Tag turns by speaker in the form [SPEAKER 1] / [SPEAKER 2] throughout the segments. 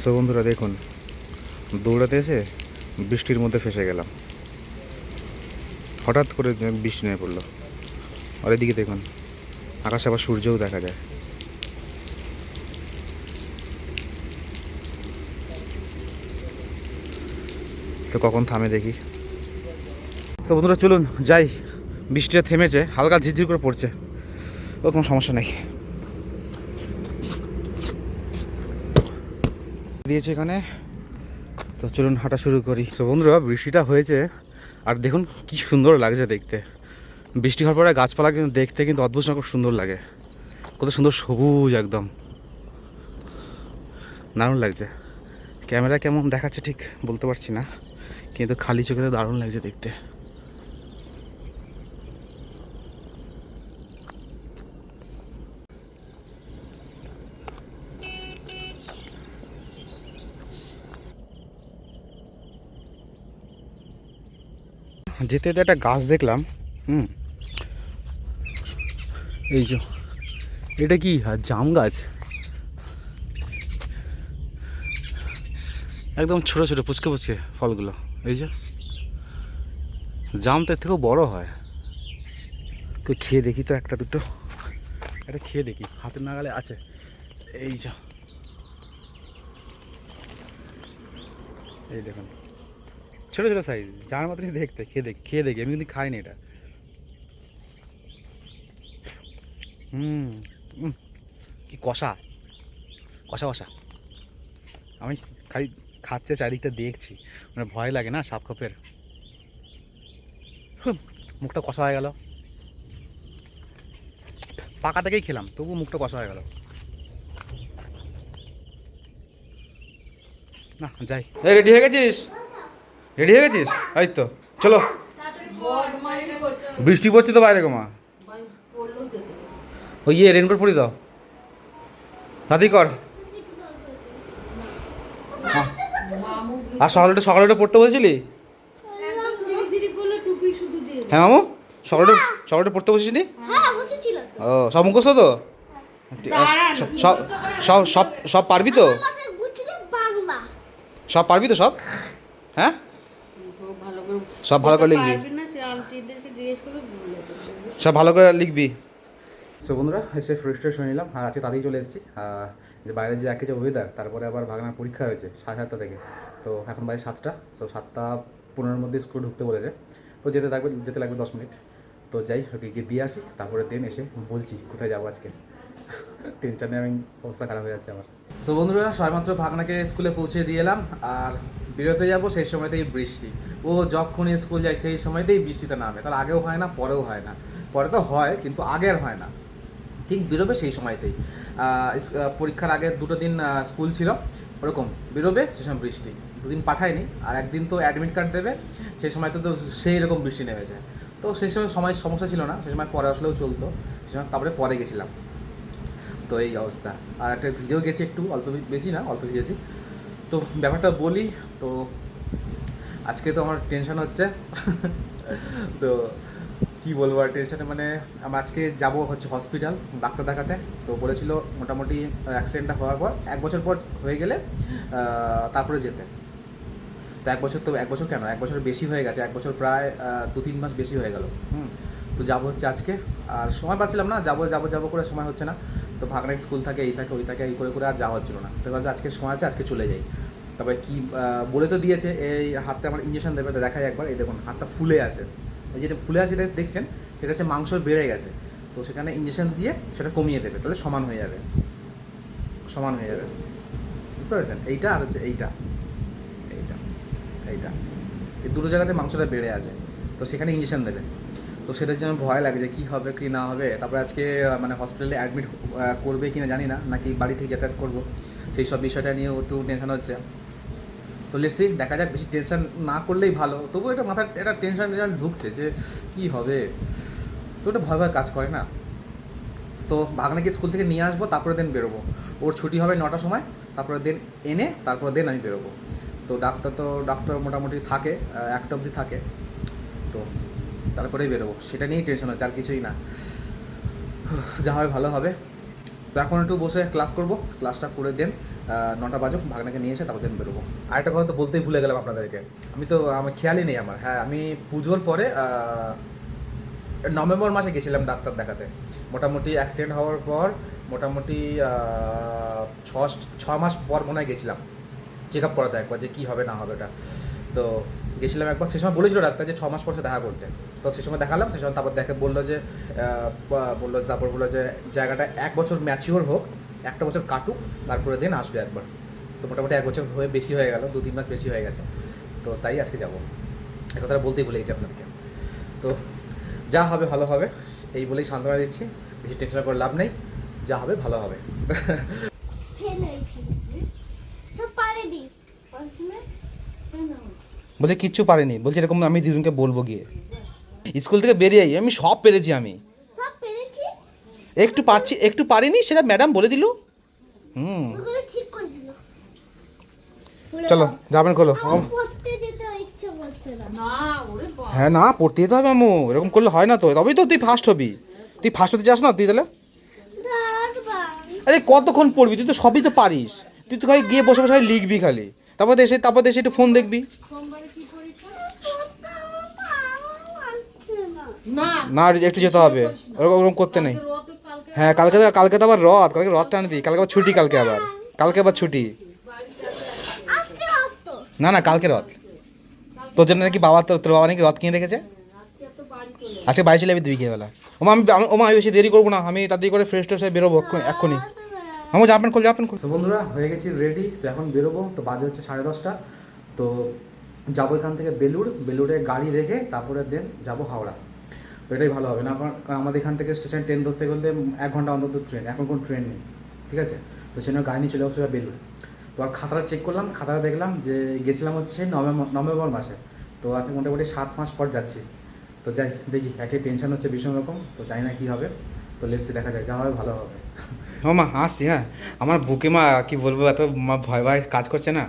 [SPEAKER 1] তো বন্ধুরা দেখুন, দৌড়াতে এসে বৃষ্টির মধ্যে ফেসে গেলাম। হঠাৎ করে বৃষ্টি নেমে পড়লো। আর এদিকে দেখুন, আকাশে আবার সূর্যও দেখা যায়। তো কখন থামে দেখি। তো বন্ধুরা চলুন যাই, বৃষ্টিটা থেমেছে, হালকা ঝিরঝির করে পড়ছে, ও কোনো সমস্যা নেই। দিয়েছে এখানে, তো চলুন হাঁটা শুরু করি। তো বন্ধুরা বৃষ্টিটা হয়েছে, আর দেখুন কি সুন্দর লাগছে দেখতে। বৃষ্টি হওয়ার পরে গাছপালা কিন্তু দেখতে কিন্তু অদ্ভুত খুব সুন্দর লাগে। কত সুন্দর সবুজ, একদম দারুণ লাগছে। ক্যামেরা কেমন দেখাচ্ছে ঠিক বলতে পারছি না, কিন্তু খালি চোখে তো দারুণ লাগছে দেখতে। যেতে যেতে একটা গাছ দেখলাম, এই যে এটা কি জাম গাছ, একদম ছোট ছোট পুচকে পুচকে ফলগুলো। এই যে জাম তো এর থেকেও বড় হয়। তো খেয়ে দেখি তো, একটা দুটো এটা খেয়ে দেখি, হাতের নাগালে আছে। এই যে এই দেখুন, ছোটো ছোটো সাইজ, যার মতনই দেখতে। খেয়ে দেখি, আমি কিন্তু খাইনি এটা। কি কষা কষা কষা। আমি খালি খাচ্ছে, চারিদিকটা দেখছি, মানে ভয় লাগে না সাপ খোপের। মুখটা কষা হয়ে গেল, পাকা থেকেই খেলাম তবু মুখটা কষা হয়ে গেল। না যাই। এই রেডি হয়ে গেছিস? রেডি হয়ে গেছিস? এই তো চলো। বৃষ্টি পড়ছে তো বাইরে, গোমা ওই রেনকোট পরি দাও, তাড়াতাড়ি কর। আর সকালে পড়তে বলছিলি? হ্যাঁ মামু, সকালে পড়তে বসিস নি? ও সব মুখস্থ তো? সব সব সব সব পারবি তো? সব পারবি তো সব? হ্যাঁ, সব ভালো করে লিখবি, সব ভালো করে লিখবি। সো বন্ধুরা এসে ফ্রেশ হয়ে নিলাম, আর আজকে তাড়াতাড়ি চলে এসেছি। যে বাইরে যে একে যে ওয়েদার, তারপরে আবার ভাগনার পরীক্ষা হয়েছে 7:30 থেকে। তো এখন বাজে 7টা, তো 7:15-র মধ্যে স্কুলে ঢুকতে বলেছে। তো যেতে লাগবে 10 মিনিট। তো যাই, ওকে গিয়ে দিয়ে আসি, তারপরে দেন এসে বলছি কোথায় যাবো আজকে। টেনশনে আমি অবস্থা খারাপ হয়ে যাচ্ছে আমার। সো বন্ধুরা সবেমাত্র ভাগনাকে স্কুলে পৌঁছে দিয়ে এলাম, আর বেরোতে যাবো সেই সময়তেই বৃষ্টি। ও যখনই স্কুল যায় সেই সময়তেই বৃষ্টিতে নামে, তার আগেও হয় না পরেও হয় না। পরে তো হয় কিন্তু আগে আর হয় না, ঠিক বেরোবে সেই সময়তেই। পরীক্ষার আগে 2 দিন স্কুল ছিল, ওরকম বেরোবে সে সময় বৃষ্টি। 2 দিন পাঠায়নি, আর একদিন তো অ্যাডমিট কার্ড দেবে, সেই সময় তো সেই রকম বৃষ্টি নেমেছে। তো সেই সময় সমস্যা ছিল না, সেই সময় পরে আসলেও চলতো, সে সময় তারপরে পরে গেছিলাম। তো এই অবস্থা। আর একটা ভিজেও গেছি, একটু অল্প, বেশি না অল্প ভিজেছি। তো ব্যাপারটা বলি, তো আজকে তো আমার টেনশন হচ্ছে। তো কী বলবো আর টেনশনে, মানে আমি আজকে যাবো হচ্ছে হসপিটাল ডাক্তার দেখাতে। তো বলেছিল মোটামুটি অ্যাক্সিডেন্টটা হওয়ার পর 1 বছর পর হয়ে গেলে তারপরে যেতে। তো 1 বছর, তো 1 বছর কেন, 1 বছর বেশি হয়ে গেছে, 1 বছর প্রায় 2-3 মাস বেশি হয়ে গেল। তো যাবো হচ্ছে আজকে, আর সময় পাচ্ছিলাম না, যাবো করে সময় হচ্ছে না। তো ভাগনা স্কুল থাকে, এই থাকে ওই থাকে, এই করে আর যাওয়া হচ্ছিলো না। তো ভাবছি আজকে সময় আছে, আজকে চলে যাই। তারপরে কি বলে তো দিয়েছে, এই হাতটা আমার ইঞ্জেকশন দেবে। তো দেখাই একবার, এই দেখুন হাতটা ফুলে আছে, এই যেটা ফুলে আছে দেখছেন, সেটা হচ্ছে মাংস বেড়ে গেছে। তো সেখানে ইঞ্জেকশন দিয়ে সেটা কমিয়ে দেবে, তাহলে সমান হয়ে যাবে। বুঝতে পেরেছেন? এইটা আর হচ্ছে এইটা এই দুটো জায়গাতে মাংসটা বেড়ে আছে, তো সেখানে ইঞ্জেকশন দেবে। তো সেটার জন্য ভয় লাগে যে কী হবে কি না হবে। তারপরে আজকে মানে হসপিটালে অ্যাডমিট করবে কি না জানি না, নাকি বাড়ি থেকে যাতায়াত করবো, সেই সব বিষয়টা নিয়েও একটু টেনশন হচ্ছে। তো লেটস সি, দেখা যাক। বেশি টেনশন না করলেই ভালো, তবুও এটা মাথার একটা টেনশন ঢুকছে যে কী হবে। তো ওটা ভয় কাজ করে না। তো ভাগনাকে স্কুল থেকে নিয়ে আসবো, তারপরে দেন বেরোবো। ওর ছুটি হবে 9টার সময়, তারপরে দেন এনে তারপরে দেন আমি বেরোবো। তো ডাক্তার মোটামুটি থাকে 1টা অবধি থাকে, তো তারপরেই বেরোবো। সেটা নিয়েই টেনশন হচ্ছে, আর কিছুই না। যা হবে ভালো হবে। তো এখন একটু বসে ক্লাস করব, ক্লাসটা করে দেন 9টা বাজুক, ভাগনাকে নিয়ে এসে তারপর দিন বেরোবো। আরেকটা কথা তো বলতেই ভুলে গেলাম আপনাদেরকে, আমার খেয়ালই নেই আমার। হ্যাঁ, আমি পুজোর পরে নভেম্বর মাসে গেছিলাম ডাক্তার দেখাতে। মোটামুটি অ্যাক্সিডেন্ট হওয়ার পর মোটামুটি 6 মাস পর মনে হয় গেছিলাম চেক আপ করাতে একবার, যে কী হবে না হবে ওটা। তো গেছিলাম একবার, সে সময় বলেছিল ডাক্তার যে 6 মাস পর সে দেখা করতে। তো সে সময় দেখালাম, সে সময় তারপর দেখে বললো যে জায়গাটা 1 বছর ম্যাচিওর হোক, 1টা বছর কাটুক, তারপরে দিন আসবে একবার। তো মোটামুটি 1 বছর হয়ে বেশি হয়ে গেল, 2-3 মাস বেশি হয়ে গেছে। তো তাই আজকে যাবো, এই কথাটা বলতেই ভুলে গেছি আপনাদেরকে। তো যা হবে ভালো হবে, এই বলেই সান্ত্বনা দিচ্ছি। বেশি টেনশন করে লাভ নেই, যা হবে ভালো হবে। বলছে কিচ্ছু পারেনি, বলছে এরকম আমি দিদুনকে বলবো গিয়ে। স্কুল থেকে বেরিয়ে আমি সব পেরেছি, আমি একটু পারিনি, সেটা ম্যাডাম বলে দিল। চলো যাবেন, খোলো। হ্যাঁ না, পড়তে যেতে হবে আমু, এরকম করলে হয় না তো, তবেই তো তুই ফার্স্ট হবি। তুই ফার্স্ট হতে চাস না তুই তাহলে? আরে কতক্ষণ পড়বি, তুই তো সবই তো পারিস। তুই তো খালি গিয়ে বসে বসে লিখবি খালি, তারপর এসে একটু ফোন দেখবি। না একটু যেতে হবে, ওরকম করতে নেই। হ্যাঁ কালকে তো আবার কালকে রথ টানে দিই, কালকে আবার ছুটি, কালকে আবার ছুটি। না কালকে রথ, তোর জন্য নাকি তোর বাবা নাকি রথ কিনে রেখেছে। আজকে বাড়ি চলে যাবি 2 বিকেলবেলা। আমি বেশি দেরি করবো না, আমি তাড়াতাড়ি করে ফ্রেশ ট্রেশ হয়ে বেরোবো এক্ষুনি। আমি যাবেন খোল। তো বন্ধুরা হয়ে গেছি রেডি, তো এখন বেরোবো। তো বাজে হচ্ছে 10:30। তো যাবো এখান থেকে বেলুড়ে গাড়ি রেখে তারপরে দেন যাবো হাওড়া। তো এটাই ভালো হবে না, কারণ আমাদের এখান থেকে স্টেশন ট্রেন ধরতে গেলে 1 ঘন্টা অন্তত ট্রেন, এখন কোনো ট্রেন নেই, ঠিক আছে। তো সেখানে গাড়ি নিয়ে চলে আসবে বেলুড়। তো আর খাতাটা চেক করলাম, খাতাটা দেখলাম যে গেছিলাম হচ্ছে সেই নভেম্বর মাসে। তো আজকে মোটামুটি 7 মাস পর যাচ্ছি। তো যাই, দেখি, একই টেনশন হচ্ছে ভীষণ রকম, তো জানি না কী হবে। তো লেটসি, দেখা যায়, যা হবে ভালো হবে। ও মা আসছি, হ্যাঁ আমার বুকে মা কী বলবো, এত ভয় কাজ করছে না,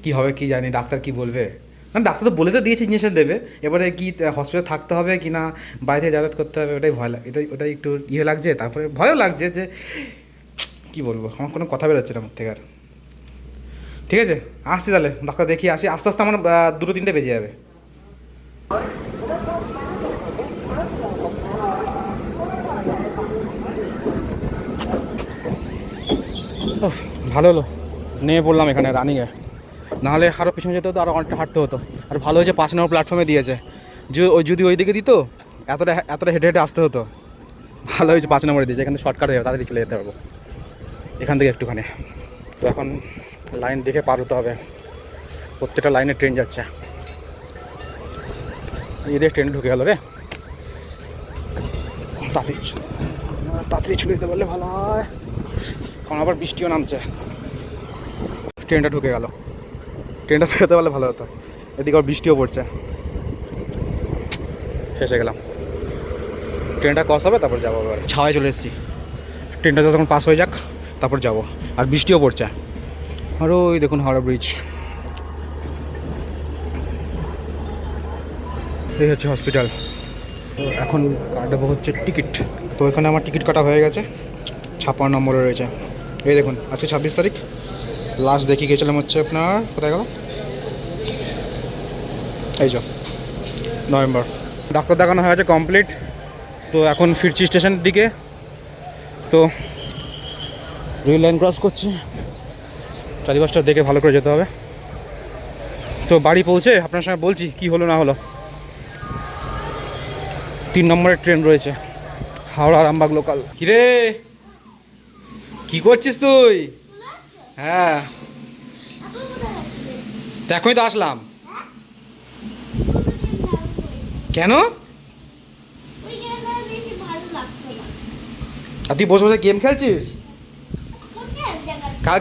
[SPEAKER 1] কি হবে কি জানি, ডাক্তার কি বলবে। না ডাক্তার তো বলে তো দিয়েছে ইঞ্জেকশন দেবে, এবারে কি হসপিটালে থাকতে হবে কি না বাইরে যাতায়াত করতে হবে, ওটাই ভয় লাগে, ওটাই একটু লাগছে। তারপরে ভয়ও লাগছে যে কি বলবো, আমার কোনো কথা বেরোচ্ছে না মুখ থেকে আর। ঠিক আছে আসছি তাহলে, ডাক্তার দেখিয়ে আসি, আস্তে আস্তে আমার 2-3টে বেজে যাবে। ভালো হলো নেমে পড়লাম এখানে রানিংয়ে, নাহলে আরও পিছনে যেতে হতো, আরও অনেকটা হাঁটতে হতো। আর ভালো হয়েছে 5 নম্বর প্ল্যাটফর্মে দিয়েছে, যদি ওই দিকে দিত এতটা হেঁটে হেঁটে আসতে হতো। ভালো হয়েছে 5 নম্বরে দিয়েছে, এখান থেকে শর্টকাট হয়ে যাবে, তাড়াতাড়ি চলে যেতে পারবো এখান থেকে একটুখানি। তো এখন লাইন দেখে পার হতে হবে, প্রত্যেকটা লাইনে ট্রেন যাচ্ছে। এদের ট্রেনে ঢুকে গেল রে, তাড়াতাড়ি চলে যেতে পারলে ভালো হয়, কারণ আবার বৃষ্টিও নামছে। ট্রেনটা ঢুকে গেল, ট্রেনটা ফেরোতে পারলে ভালো হতো, এদিকে আবার বৃষ্টিও পড়ছে। ফেসে গেলাম, ট্রেনটা ক্রস হবে তারপর যাবো। এবার ছাওয়ায় চলে এসেছি, ট্রেনটা যখন পাস হয়ে যাক তারপর যাব। আর বৃষ্টিও পড়ছে, আর ওই দেখুন হাওড়া ব্রিজ, এই হচ্ছে হসপিটাল। তো এখন কাটাবো হচ্ছে টিকিট। তো এখানে আমার টিকিট কাটা হয়ে গেছে, 56 নম্বরে রয়েছে। এই দেখুন আজকে 26 তারিখ, লাস্ট দেখি গেছিলাম হচ্ছে আপনার কোথায় গেল, এই যে নভেম্বর। ডাক্তার দেখানো হয়ে গেছে কমপ্লিট, তো এখন ফিরছি স্টেশনের দিকে। তো রেল লাইন ক্রস করছি, চারিপাশটা দেখে ভালো করে যেতে হবে। তো বাড়ি পৌঁছে আপনার সঙ্গে বলছি কি হলো না হলো। 3 নম্বরের ট্রেন রয়েছে, হাওড়া আরামবাগ লোকাল। কিরে কি করছিস তুই? হ্যাঁ তো এখনই তো আসলাম। কেন? আর তুই বসে বসে গেম খেলছিস?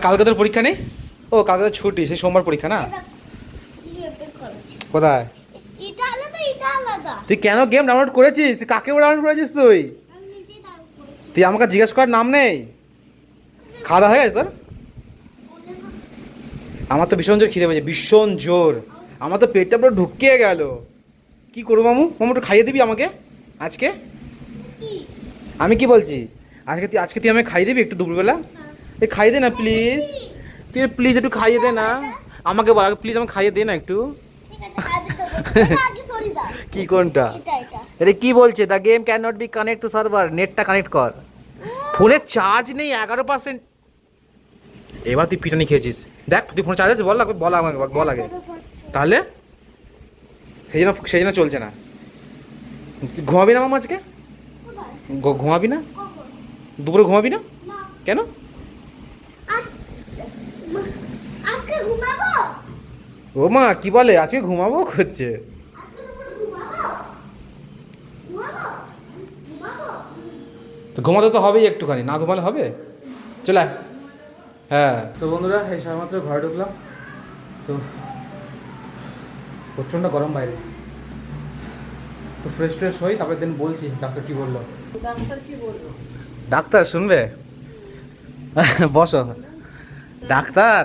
[SPEAKER 1] কালকে তোর পরীক্ষা নেই? ও কালকে তো ছুটি, সেই সোমবার পরীক্ষা না? কোথায়? তুই কেন গেম ডাউনলোড করেছিস? কাকে ডাউনলোড করেছিস তুই? তুই আমাকে জিজ্ঞেস করার নাম নেই। খাওয়া দাওয়া হয়ে গেছে তোর? আমার তো ভীষণ জোর খিদে পেয়েছে, ভীষণ জোর, আমার তো পেটটা পুরো ঢুকিয়ে গেল। কি করবো মামু? একটু খাইয়ে দিবি আমাকে আজকে? আমি কি বলছি, আজকে তুই আমাকে খাইয়ে দিবি একটু দুপুরবেলা? এই খাইয়ে দে না প্লিজ, তুই প্লিজ একটু খাইয়ে দে না আমাকে বল, প্লিজ আমাকে খাইয়ে দে না একটু। কি কোনটা? আরে কি বলছে? The game can not be connect to server, নেটটা কানেক্ট কর। ফোনে চার্জ নেই 11%। এবার তুই পিটানি খেয়েছিস। দেখ তুই ফোনে চার্জ আছে, বল না, বল আমাকে, বল আগে। তাহলে সেই জন্য চলছে না। ঘুমাবি না মামা আজকে? ঘুমাবি না? দুপুরে ঘুমাবি না কেন? ও মা কি বলে আজকে ঘুমাবো করছে? তো ঘুমাতে তো হবেই একটুখানি, না ঘুমালে হবে? চলে আয়। হ্যাঁ তো বন্ধুরা এই সবেমাত্র ঘরে ঢুকলাম, তো প্রচণ্ড গরম বাইরে, তো ফ্রেশ ট্রেশ হই তারপরে দিন বলছি ডাক্তার কি বললো। ডাক্তার শুনবে? বসো। ডাক্তার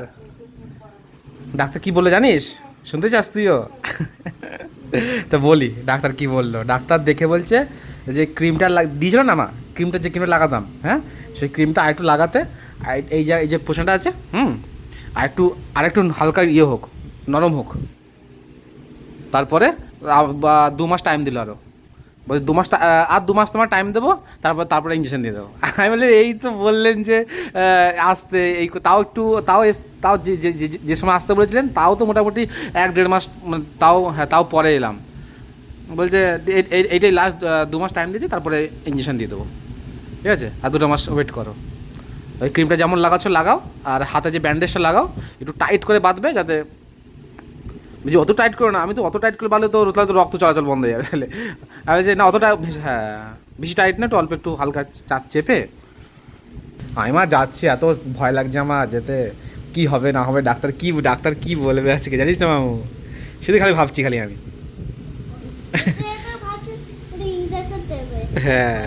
[SPEAKER 1] ডাক্তার কি বললো জানিস? শুনতে চাস তুইও? তো বলি ডাক্তার কি বললো। ডাক্তার দেখে বলছে যে ক্রিমটা দিয়েছিল না মা, যে ক্রিমটা লাগাতাম, হ্যাঁ সেই ক্রিমটা আরেকটু লাগাতে, এই যে পোষণটা আছে আরেকটু হালকা ইয়ে হোক, নরম হোক, তারপরে 2 মাস টাইম দিল আরও, বলছে 2 মাস তোমার টাইম দেবো, তারপরে ইঞ্জেকশন দিয়ে দেবো। আমি বলি এই তো বললেন যে আসতে, এই তাও যে সময় আসতে বলেছিলেন তাও তো মোটামুটি 1-1.5 মাস, তাও পরে এলাম। বলছে এইটাই লাস্ট 2 মাস টাইম দিয়েছি, তারপরে ইঞ্জেকশন দিয়ে দেবো, ঠিক আছে, আর 2 মাস ওয়েট করো। ওই ক্রিমটা যেমন লাগাচ্ছ লাগাও, আর হাতে যে ব্যান্ডেজটা লাগাও একটু টাইট করে বাঁধবে, যাতে বুঝি অত টাইট করো না। আমি তো অত টাইট করে বাঁধলে তো রক্ত চলাচল বন্ধ হয়ে যাবে তাহলে। আমি যে না অতটা, হ্যাঁ বেশি টাইট না, একটু হালকা চাপ চেপে। আমি মা যাচ্ছি, এত ভয় লাগছে আমার যেতে, কি হবে না হবে, ডাক্তার কি বলবে আজকে জানিস না মামু, শুধু খালি ভাবছি খালি আমি। হ্যাঁ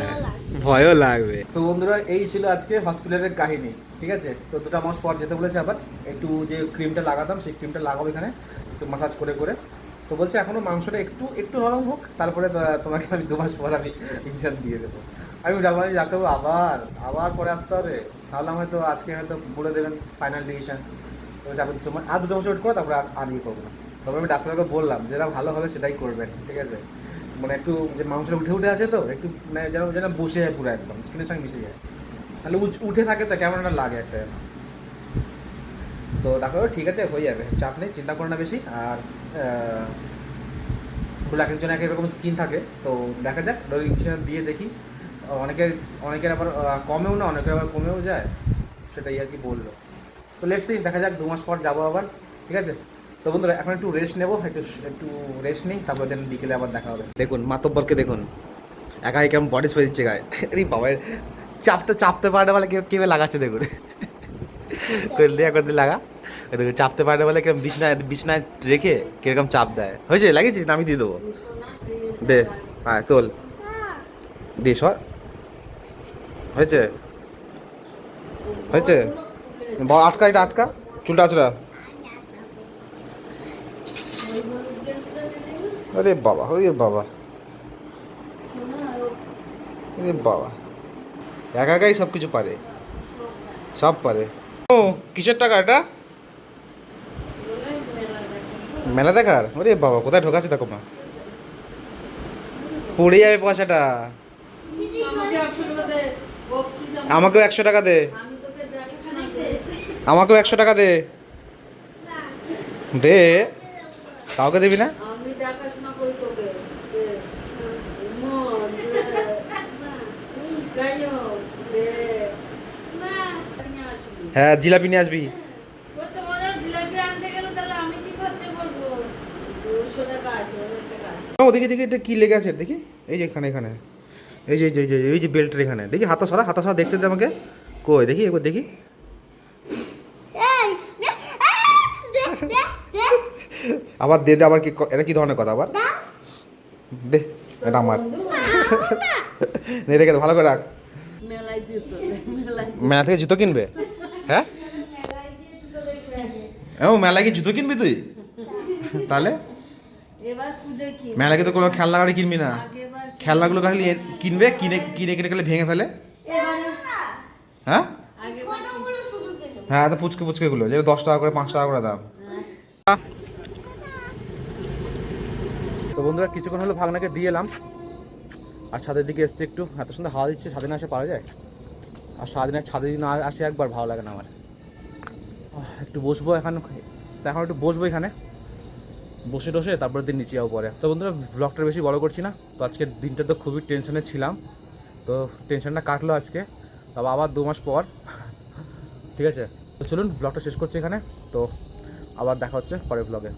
[SPEAKER 1] ভয়ও লাগবে। তো বন্ধুরা এই ছিল আজকে হসপিটালের কাহিনী, ঠিক আছে। তো 2 মাস পর যেতে বলেছে, আবার একটু যে ক্রিমটা লাগাতাম সেই ক্রিমটা লাগাবো এখানে একটু মাসাজ করে করে। তো বলছে এখনও মাংসটা একটু নরম হোক, তারপরে তোমাকে আমি 2 মাস পর আমি ইনজেকশন দিয়ে দেবো। আমি ডাক্তারবাবু আবার পরে আসতে হবে, তাহলে আমি তো আজকে হয়তো বলে দেবেন ফাইনাল ডিসিশন। তো যাবে 2 মাস, আর 2 মাস ওয়েট করো, তারপরে আর ইয়ে করবো না। তবে আমি ডাক্তারকে বললাম যেটা ভালো হবে সেটাই করবেন, ঠিক আছে। মানে একটু যে মাংসটা উঠে আছে তো একটু, মানে যেন বসে যায় পুরো একদম স্কিনের সঙ্গে মিশে যায়, তাহলে উঠে থাকে তো কেমন একটা লাগে একটা। তো ডাক্তার ঠিক আছে হয়ে যাবে, চাপ নেই, চিন্তা করো না বেশি। আর এক একজন এক রকম স্কিন থাকে, তো দেখা যাক ইঞ্জেকশন দিয়ে দেখি। অনেকের আবার কমেও না, অনেকের আবার কমেও যায়, সেটাই আর কি বললো। তো লেটস সি, দেখা যাক 2 মাস পর যাবো আবার, ঠিক আছে। তো বন্ধুরা এখন একটু রেস্ট নেবো, একটু রেস্ট নিই, তারপর দেন বিকেলে আবার দেখা হবে। দেখুন মাতব্বরকে দেখুন, একাই কেমন বডি স্প্রে দিচ্ছে গায়ে। আরে বাবা, চাপতে পারে না বলে কেউ লাগাচ্ছে, দেখুন করে দিয়ে লাগা। দেখুন চাপতে পারে না বলে কেমন বিছনায় রেখে কিরকম চাপ দেয়। হয়েছে লাগিয়েছিস না? আমি দিয়ে দেবো, দে হ্যাঁ তোল, দে সর। হয়েছে আটকা, এটা আটকা, চুলটা আছড়া। আরে বাবা একাই সব কিছু পারে, সব পারে। ও কিসের টাকা এটা? মেলা দেখার? ওরে বাবা কোথায় ঢোকাচ্ছে দেখো মা, পড়ে যাবে পয়সাটা। আমাকেও 100 টাকা দে, আমাকেও 100 টাকা দে। দে, কাউকে দিবি না? হ্যাঁ জিলাপি নিয়ে আসবি। ওদিকে দেখি এটা কি লেগে আছে দেখি, এই যে এখানে এই যে বেল্টের এখানে দেখি, হাতা সরা দেখতে দে আমাকে, কই দেখি একবার দেখি। আবার দে আবার কি, এটা কি ধরনের কথা আবার? দে এটা আমার, দেখে ভালো করে রাখ। মেলা থেকে জুতো কিনবে? হ্যাঁ মেলায় কি জুতো কিনবি তুই? তাহলে মেলাকে তো কোনো খেলনা গাড়ি কিনবি না, খেলনাগুলো খালি কিনে খালি ভেঙে ফেলে। হ্যাঁ হ্যাঁ তো পুচকে পুচকেগুলো যেটা 10 টাকা করে 5 টাকা করে দাম। তো বন্ধুরা কিছুক্ষণ হলো ভাগনাকে দিয়ে এলাম, আর ছাদের দিকে এসছে একটু, এত সুন্দর হাওয়া দিচ্ছে, ছাদে না আসে পারা যায়? আর সারাদিনে ছাদে না আসে একবার ভালো লাগে না আমার। একটু বসবো এখন একটু বসবো এখানে, বসে টসে তারপরে দিন নিচে যাবো পরে। তো বন্ধুরা ব্লগটা বেশি বড় করছি না, তো আজকের দিনটা তো খুবই টেনশনে ছিলাম, তো টেনশনটা কাটলো আজকে, তবে আবার 2 মাস পর। ঠিক আছে, তো চলুন ব্লগটা শেষ করছি এখানে, তো আবার দেখা হচ্ছে পরের ব্লগে।